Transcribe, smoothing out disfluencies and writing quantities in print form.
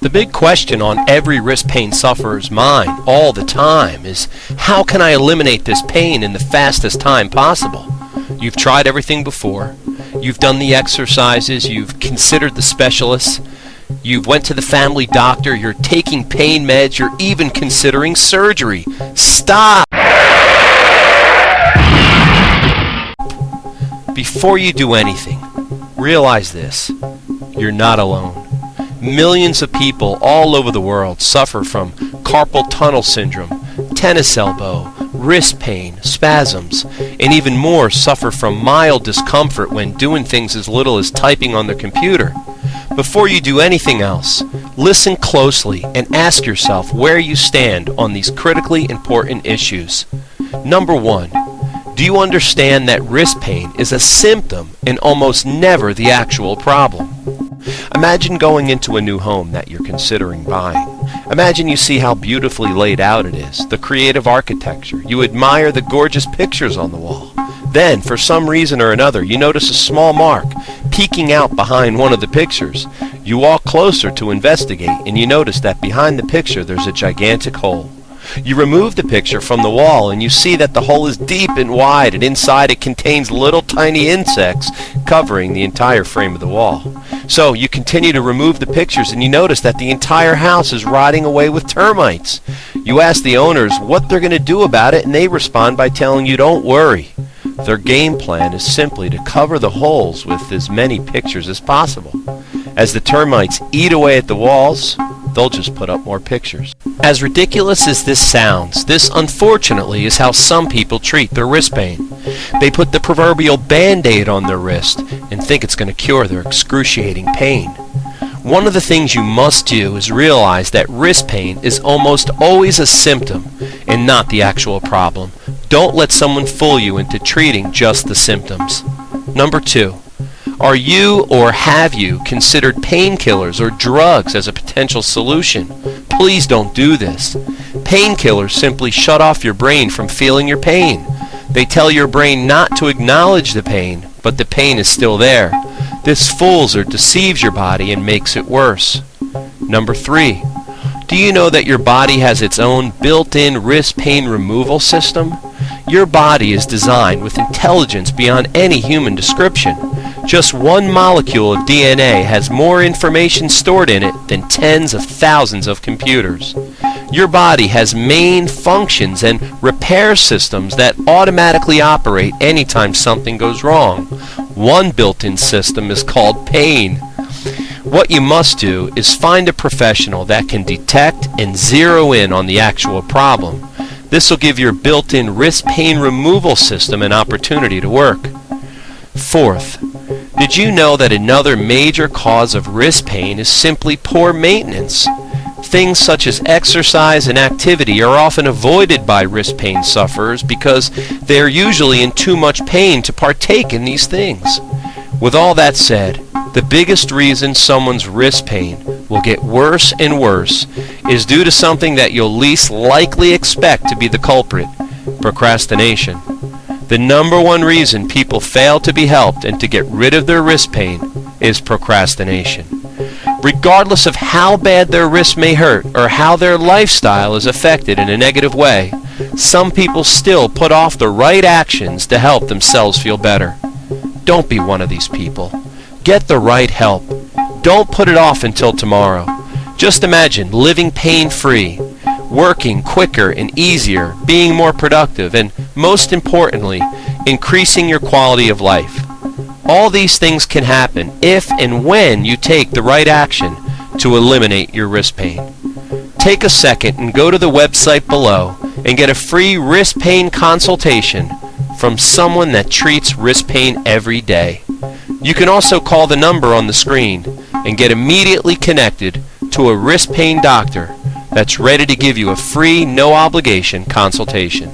The big question on every wrist pain sufferer's mind all the time is, how can I eliminate this pain in the fastest time possible? You've tried everything before. You've done the exercises. You've considered the specialists. You've went to the family doctor. You're taking pain meds. You're even considering surgery. Stop! Before you do anything, realize this: you're not alone. Millions of people all over the world suffer from carpal tunnel syndrome, tennis elbow, wrist pain, spasms, and even more suffer from mild discomfort when doing things as little as typing on their computer. Before you do anything else, listen closely and ask yourself where you stand on these critically important issues. Number 1. Do you understand that wrist pain is a symptom and almost never the actual problem? Imagine going into a new home that you're considering buying. Imagine you see how beautifully laid out it is, the creative architecture. You admire the gorgeous pictures on the wall. Then, for some reason or another, you notice a small mark peeking out behind one of the pictures. You walk closer to investigate, and you notice that behind the picture there's a gigantic hole. You remove the picture from the wall, and you see that the hole is deep and wide, and inside it contains little tiny insects covering the entire frame of the wall. So you continue to remove the pictures, and you notice that the entire house is rotting away with termites. You ask the owners what they're going to do about it, and they respond by telling you, don't worry. Their game plan is simply to cover the holes with as many pictures as possible. As the termites eat away at the walls, they'll just put up more pictures. As ridiculous as this sounds, this unfortunately is how some people treat their wrist pain. They put the proverbial Band-Aid on their wrist and think it's going to cure their excruciating pain. One of the things you must do is realize that wrist pain is almost always a symptom and not the actual problem. Don't let someone fool you into treating just the symptoms. Number 2. Are you or have you considered painkillers or drugs as a potential solution? Please don't do this. Painkillers simply shut off your brain from feeling your pain. They tell your brain not to acknowledge the pain, but the pain is still there. This fools or deceives your body and makes it worse. Number 3. Do you know that your body has its own built-in wrist pain removal system? Your body is designed with intelligence beyond any human description. Just one molecule of DNA has more information stored in it than tens of thousands of computers. Your body has main functions and repair systems that automatically operate anytime something goes wrong. One built-in system is called pain. What you must do is find a professional that can detect and zero in on the actual problem. This will give your built-in wrist pain removal system an opportunity to work. 4th, did you know that another major cause of wrist pain is simply poor maintenance? Things such as exercise and activity are often avoided by wrist pain sufferers because they are usually in too much pain to partake in these things. With all that said, the biggest reason someone's wrist pain will get worse and worse is due to something that you'll least likely expect to be the culprit: procrastination. The number one reason people fail to be helped and to get rid of their wrist pain is procrastination. Regardless of how bad their wrist may hurt or how their lifestyle is affected in a negative way, some people still put off the right actions to help themselves feel better. Don't be one of these people. Get the right help. Don't put it off until tomorrow. Just imagine living pain-free, working quicker and easier, being more productive, and most importantly, increasing your quality of life. All these things can happen if and when you take the right action to eliminate your wrist pain. Take a second and go to the website below and get a free wrist pain consultation from someone that treats wrist pain every day. You can also call the number on the screen and get immediately connected to a wrist pain doctor that's ready to give you a free, no obligation consultation.